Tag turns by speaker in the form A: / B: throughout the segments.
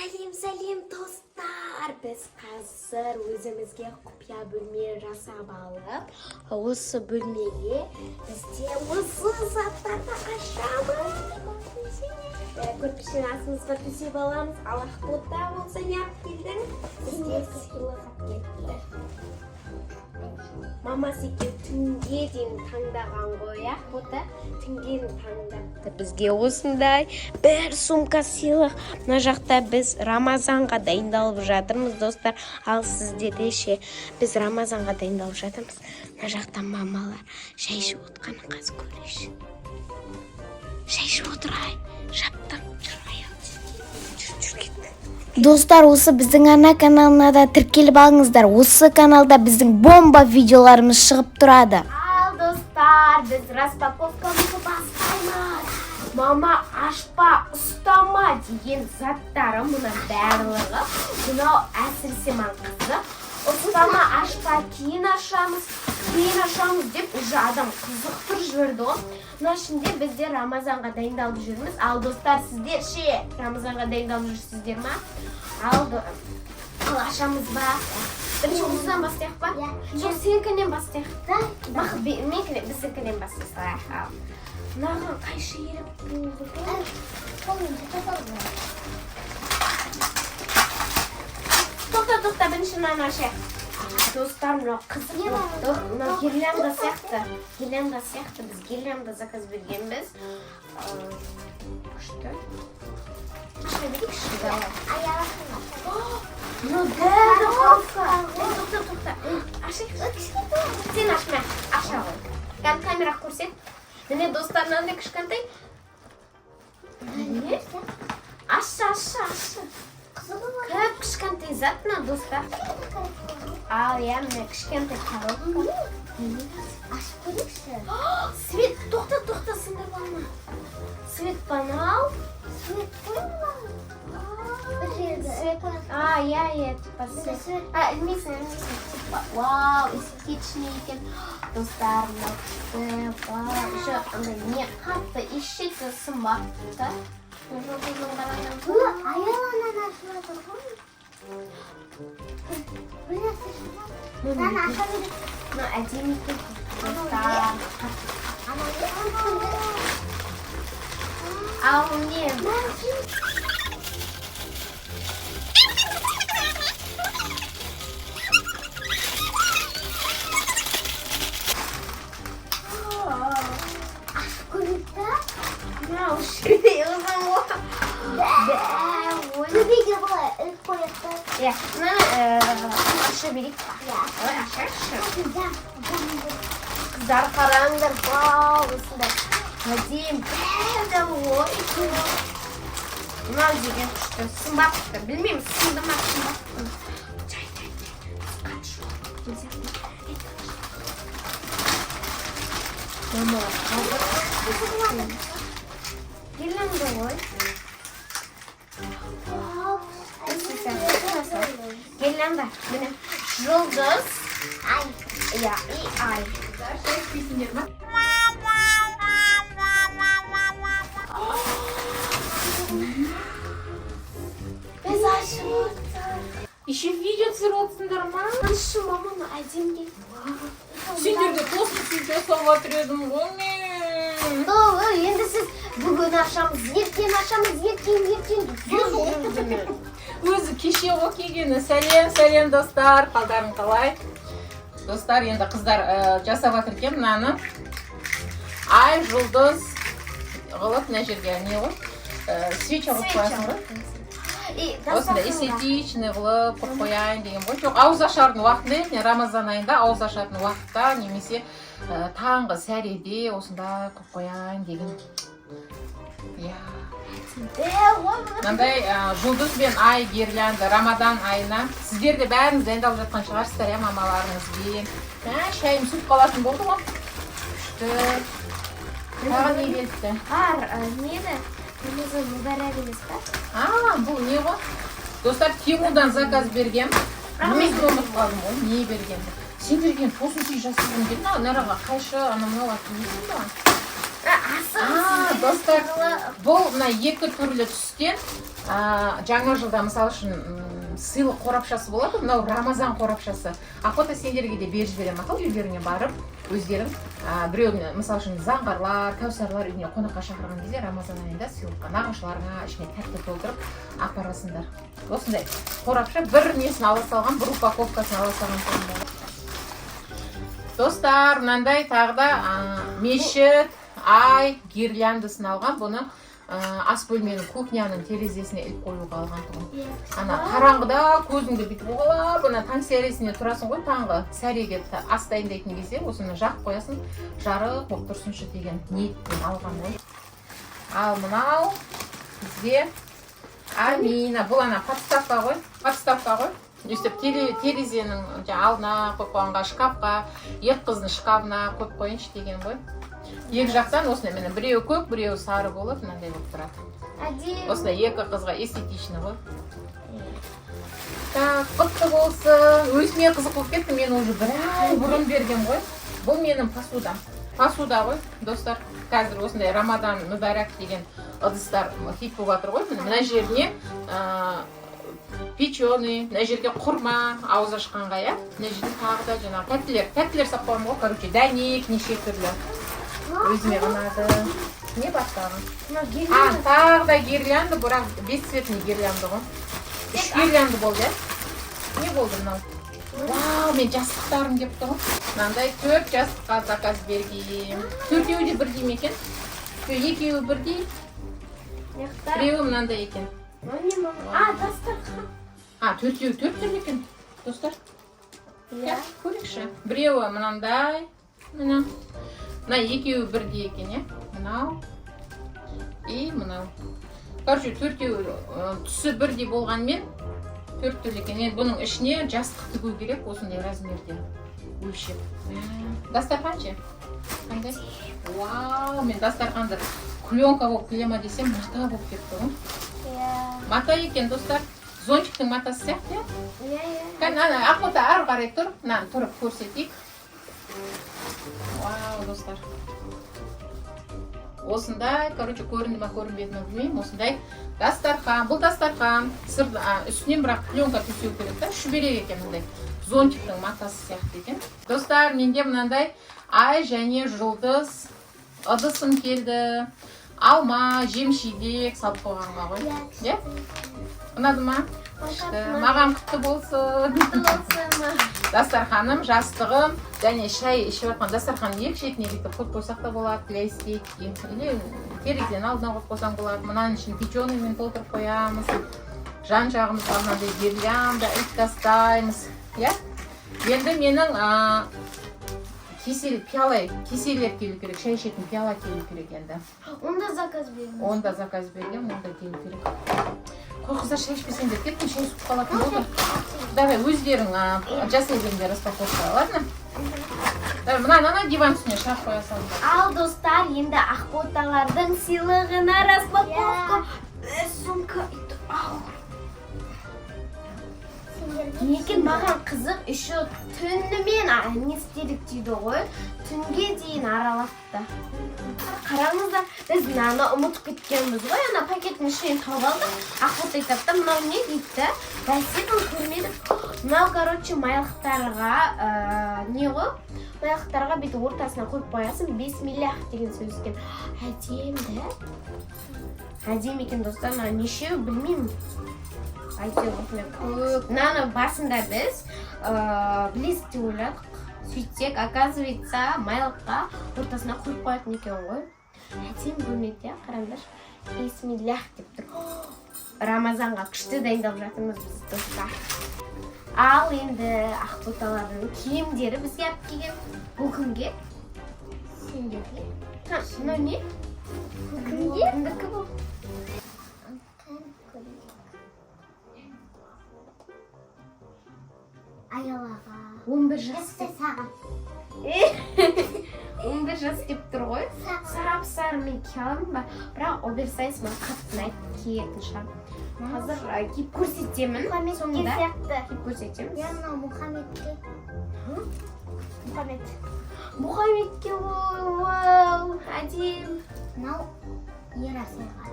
A: Сәлем достар. Біз қазір өзімізге құпия бөлме жасап алып, осы бөлмеге бізде осы заттарды ашамыз. Көрпішін астымызға төсеп аламыз. Аллах бұлтта болса неғып келдің? Бізде сыйлық кетті. Мамасы екен түнге дейін таңдаған ғой, бұта түнген таңдапты. Бізге осындай бір сумка сыйлық. Мына жақта біз Рамазанға дайындалып жатырмыз, достар. Ал сіздерде ше, біз Рамазанға дайындалып жатырмыз. Мына жақта мамалар шай ішіп отырғанын қазір көрейінші. Шай ішіп отырайын, жаптам. Достар, осы біздің ана каналына да тіркеліп алыңыздар. Осы каналда біздің бомба видеоларымыз шығып тұрады. Ал достар, біз распаковкамызды бастаймыз. Мама ашпа, ұстама деген заттары мұна барлығы. Мынау әсіресе маңызды. Ұстама, ашпа, кейін ашамыз деп уже адам қызықтыр жүрді ғой. Мына ішінде бізде Рамазанға дайындалып жүрміз. Ал достар, сіздер ше Рамазанға дайындалып жүрсіздер ма? Ал ашамыз ба? Бірінші осыдан бастайық ба? Жоқ, сенікінен бастайық. Біздікінен бастайық. Мынаған қайшы еріп болды? Тоқта, бірінші мынаны ашайық. Достар, мынау қызық болды. Мынау гирлянда сияқты. Біз гирлянда заказ бергенбіз. Күшті. Күшті берейікші. Мынау дәлді қалса. Тоқта. Ашайық. Сен ашма. Аша ғой. Камераға көрсет. Міне достар, мынандай кішкентай. Аша. Көп кішкентай зат мына достар. Ал, міне кішкентай коробка. Ашып көрейікші. Свет, тоқта, сындырып алма. Свет панал. Свет қойма. Типа свет. Ілмейсің. Вау, эстетичный екен. Достар, еще не қатты ешеті сымбатты.
B: Аяғынан ашылады ғой. Аша берейік.
A: Әдемі екен. Ал не?
B: Ашып көрейік та?
A: Мынау шөй ұзын ғой.
B: Көбейге былай іліп қояқты.
A: Мынаны аша берейік. Ой, ашайықшы. Қыздар қараңдар. Вау, осындай әдем бәрді ғой. Мынау деген күшті. Сымбапты. Білмеймін, сынды ма сымбапты. Жай. Қатшы. Мамалар қазір. Гирлянда ғой. Гирлянда. Міне жұлдыз. Ай. И ай. Біз ашып отырмыз.
C: Еще видео түсіріп отырсыңдар ма?
A: Қаншы маманы әдемге.
C: Сендерге тосын жасап отыр едім ғой мен.
A: Енді сіз бүгін ашамыз, ертең ашамыз, ертең.
C: Өзі кеше ғой келгені. Сәлем достар, қалдарың қалай? Достар, енді қыздар жасап отыр екен мынаны. Ай, жұлдыз қылып мына жерге не ғой? Свеча қылып қоясың ғой? Осында эстетичный қылып қояйын деген ғой. Жоқ, ауыз ашардың уақытында, Рамазан айында ауыз ашатын уақытта немесе таңғы сәреде осында қылып қояйын деген. Мынандай жұлдыз бен ай гирлянда Рамадан айына. Сіздер де бәріңіз дайындалып жатқан шығарсыздар, мамаларыңызбен. Шайым суып қалатын болды ғой. Күшті. Тағы не келіпті?
A: Нені? Рамазан мүбәрәк емес па?
C: Бұл не ғой? Достар, Тимудан заказ берген. Өзді ұмытып қалдым ғой, не бергенді. Сен берген тосын сүй жасадың деді, нараға қайшы, мынау атымызды ба? достар, бұл мына екі түрлі түстен жаңа жылда мысалы үшін сыйлық қорапшасы болады, мынау Рамазан қорапшасы. Ақбота сендерге де беріп жіберемін, мақұл, үйлеріңе барып, өздерің біреу мысалы үшін заңғарлар, кәусарлар үйіне қонаққа шақырған кезде Рамазан айында сыйлыққа нағашыларыңа ішіне тәтті толтырып апарасыңдар. Осындай қорапша бір несін ала салған, бір упаковкасын ала салған. Достар, мынандай тағы да мешіт, ай, гирляндысын алған. Бұны ас бөлменің кухняның терезесіне іліп қоюға алған тұғын. Ана қараңғыда көзіңді бүйтіп оғалап, бұна таң сәресіне тұрасың ғой, таңғы сәреге ас дайындайтын кезде осыны жақып қоясың, жарық болып тұрсыншы деген ниетпен алған ғой. Ал мынау бізге Амина, бұл ана подставка ғой. Өстіп терезенің алдына қойып қойғанға, шкафқа, ет қыздың шкафына қойып қойыншы деген ғой. Екі жақтан осындай, мені біреу көк, біреу сары болып, мынандай болып тұрады. Осындай екі қызға эстетичный ғой. Так, құтты болсын. Өзіме қызық болып кетті, мен уже бір ай бұрын берген ғой. Бұл менің посудам. Посуда ғой, достар. Қазір осындай Рамадан мүбәрәк деген ыдыстар хит болып жатыр ғой. Мына жеріне печеный, мына жерге құрма, ауыз ашқанға, я. Мына жерде тағы да жаңағы тәттілер сап қоймын ғой, короче, дәнек, неше түрлі. Өзіме ұнады. Не бастаған? Тағы да гирлянды, бірақ бесцветный гирлянды ғой. 3 гирлянды болды, я? Не болды мынау? Вау, мен жастықтарым кеп тұғым. Мынандай 4 жастыққа заказ бергейм. 4-еуі де бірдей ме екен? 2-еуі бірдей. Біреуі мынандай екен.
B: Дастархан.
C: 4-еуі 4 түрлі екен, достар. Көрекші. Біреуі мынандай. Мына 2-еуі бірдей екен, я? Мынау. И мынау. Короче, 4-еуі түсі бірдей болғанмен 4 түрлі екен. Бұның ішіне жастық тігу керек, осындай размерде өлшеп. Дастархан ше? Қандай? Вау, мен дастарханды пленка болып келема десем, мата болып кетті ғой. Мата екен, достар. Зонтиктің матасы сияқты, я? Ақбота ары қарай тұр. Тұрып көрсетейік. Вау, достар. Осындай, короче, көрінді ма, көрінбеді ма білмеймін, осындай дастархан. Бұл дастархан, үстінен бірақ пленка түсеу керек та, шүберек екен мындай. Зонтиктің матасы сияқты екен. Достар, менде мынандай ай және жұлдыз ыдысым келді. Алма, жемшидек салып қойғанға ғой. Е? Ұнады ма? Маған құтты болсын. Дастарханым, жастығым, және шай ішіп жатқан дастарханның екі шетіне бүйтіп қойып қойсақ та болады, для эстетики. Или терезенің алдына қойып қойсаң болады. Мынаның ішін печеныймен толтырып қоямыз. Жан жағымызға мынандай гирлянда іліп тастаймыз. Енді менің кеселер келу керек, шай ішетін пиала келу керек енді.
B: Онда заказ берген.
C: Онда заказ берген, онда келу керек. Қой, қыздар шай ішпесеңдер кеттің, шай суып қалатын болды. Давай, өздерің жасай беріңдер распаковка, ладно? Давай, мына диван үстіне шақ қоя салыңдар.
A: Ал достар, енді Ақботалардың сыйлығына распаковка. Сумка. Некен маған қызық, еще түнімен не істедік дейді ғой, түнге дейін аралапты. Қараңыздар, біз мынаны ұмытып кеткенбіз ғой, ана пакеттің ішінен тауып алдық. Ақбота айтады, мынау не дейді? Бәлсетін көрмедік. Мынау, короче, майлықтарға не ғой? Майлықтарға бүйтіп ортасына қойып қоясың, бисмиллах деген сөз екен. Әдемді. Әдем екен, достар, нешеу білмеймін. Мынаны басында біз білесік деп ойладық. Сөйтсек, оказывается, майлыққа ортасына қойып қоятын екен ғой. Әдем көрінеді, қараңдар. Бисмиллах деп тұр. Рамазанға күшті дайындалып жатырмыз біз, достар. Ал енді Ақботалардың киімдері бізге алып келген. Бұл кімге?
B: Сендерге.
A: Мынау не?
B: Кімге?
A: Кімдікі бұл?
B: Аялаға.
A: 11 жас
B: Есті
A: деп.
B: саған.
A: 11 жас деп тұр ғой. Сарап-сары мен киямын ба? Бірақ оверсайз ма қатты ұнайды, киетін шығар. Қазір киіп көрсетемін.
B: Мұхаммедке
A: Соңында
B: сияқты.
A: киіп көрсетеміз.
B: Я мынау Мұхаммедке.
A: Мұхаммедке ол әдем.
B: Мынау Ерасылға.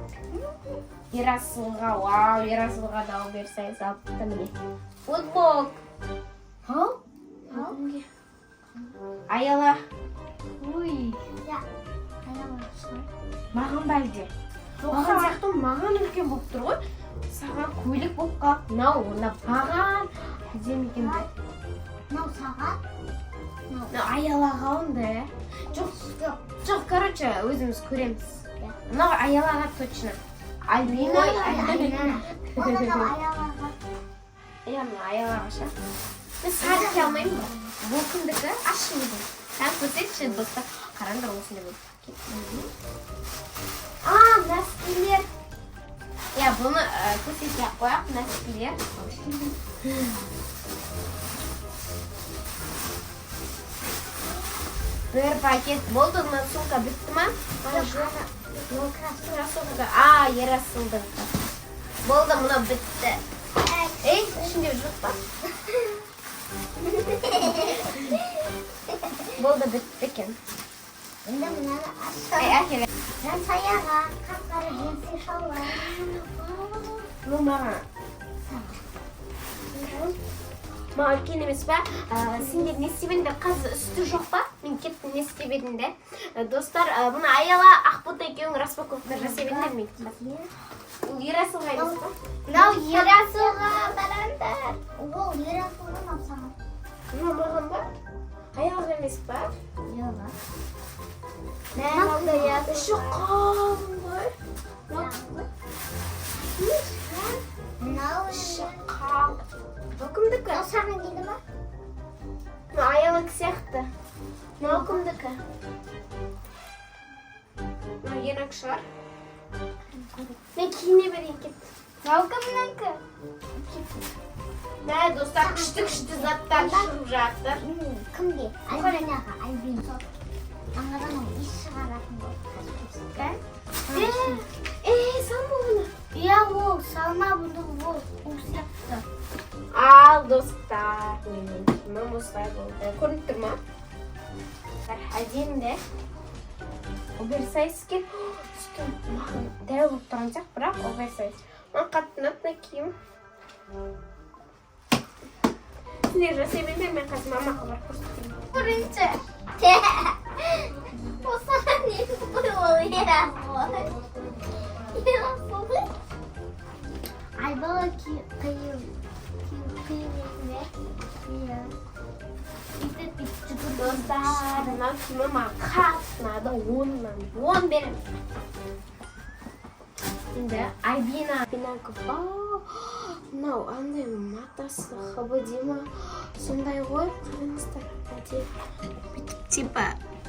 A: Ерасылға, вау, Ерасылға да Оверсайз алыпты міне. Футбол. Ау? Кімге? Аяла. Ой,
B: Я. Аялашы.
A: маған ба әлде? Маған сияқты маған үлкен болып тұр ғой. Саған көйлек болып қалып, мынау ona маған әдем екен бе?
B: Мынау саған.
A: Мынау аялаға онда. Жоқ, короче, өзіміз көреміз. Мынау аялаға точно. Альбина.
B: Ол да аялаға.
A: Иә, мына аялаға ша. Мен сары ке алмаймын ба? Бұл кімдікі? Ашшы мені. Сән көрсетші, достар. Қараңдар осындай болып. Нәскилер. Иә, бұны көрсете қояқ, нәскилер. Бір пакет болды, мына сумка бітті ма? Ерасылдың. Болды, мұна бітті. Ей, ішінде жоқ па? Болды, бітті екен.
B: Енді мынаны ашса.
A: Әкеле.
B: Саяға қап-қара джинсы шалбар.
A: Бұл маған. Маған үлкен емес па? Сендер не істебедіңдер? Қазір үсті жоқ па? Мен кеттім не істебедіңдер? Достар, бұны аяла ақбота екеуің распаковка жасабедіңдер ме? Ол Ерасылға емес па?
B: Мынау Ерасылға барандар. Ол Ерасылға мапсаған.
A: Мынау маған ба? Аялға емес па?
B: Yola.
A: Іші қалың ғой.
B: Мынау
A: Қалың. Бұл кімдікі?
B: Ол саған келді ма?
A: Мынау аялық сияқты. Мынау кімдікі? Мынау ерек шығар. Мен киіне берейін кетті.
B: Мынау кімдікі?
A: Мә, достар, күшті заттар шығып жатыр.
B: Кімге? Альбинаға. Альбина. Аңғадан еш шығаратын болып.
A: Салма бұны.
B: Иә, ол салма бұны ол сияқты.
A: Ал, достар. Менің киімім осылай болды. Көрініп тұр ма? Әдемді. Оверсайзге үсті маған дәу болып тұрған сияқты, бірақ оверсайз. Маған қатты ұнады киім. Сендер жасайбеңдер, мен қазір мамаға барып көрсетейін.
B: Көрінші. Ол саған не бұл ол Ерасыл. Ерасыл. Айбала қиыл.
A: Достар, мынау киімі маған қатты ұнады, 10-нан 10 беремін. Енді Альбинанікі, вау, мынау андай матасы хабадима сондай ғой, қараңыздар, бүйтіп типа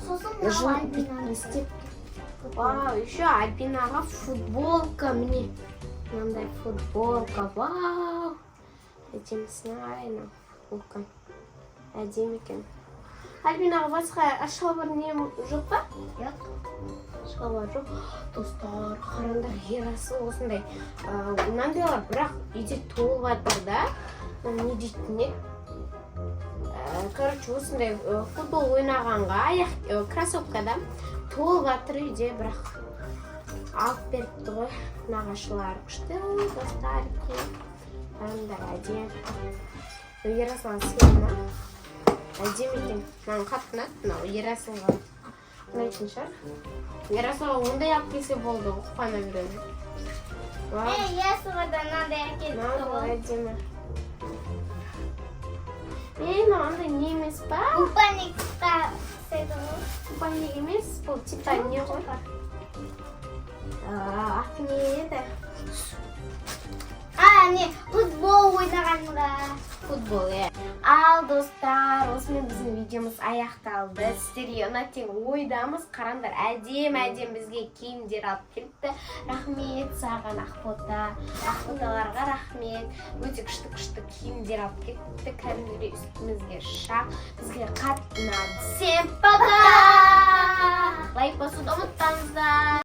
B: Сосын мынау Альбина.
A: Вау, еще Альбинаға футболка, міне, мынандай футболка, вау, әдемісіне айна футболка, әдем екен. Альбинаға басқа шалбар не жоқ па?
B: Жоқ.
A: Шалбар жоқ. Достар, қараңдар, Ерасыл осындай мынандайлар, бірақ үйде толып жатыр да. Не дейтін еді? Короче, осындай футбол ойнағанға кроссовкада толып жатыр үйде, бірақ алып беріпті ғой. Нағашылар күшті, достар, қараңдар, әдем. Ерасылға сыйлама. Әдем екен. Маған қатты ұнады, мынау Ерасылға ұнайтын шығар. Ерасылға ондай алып келсе болды, ұқпана береді.
B: Ерасылға да мынандай әкеліпті
A: Мынау
B: ғой.
A: әдемі. Мынандай не емес па?
B: Купальникқа істеді ғой.
A: Купальник емес, бұл типа не ғой? Ақ не еді?
B: Не, футбол ойнағанға.
A: Футбол, е. Ал, достар, осымен біздің видеомыз аяқталды. Сіздерге ұнатен ойдамыз. Қараңдар, әдем бізге киімдер алып келіпті. Рахмет саған Ақбота. Ақботаларға рахмет. Өте күшті киімдер алып келіпті. Кәдімгідей үстімізге шақ. Бізге қатты ұнады. Всем пока! Лайк басуды ұмытпаңыздар.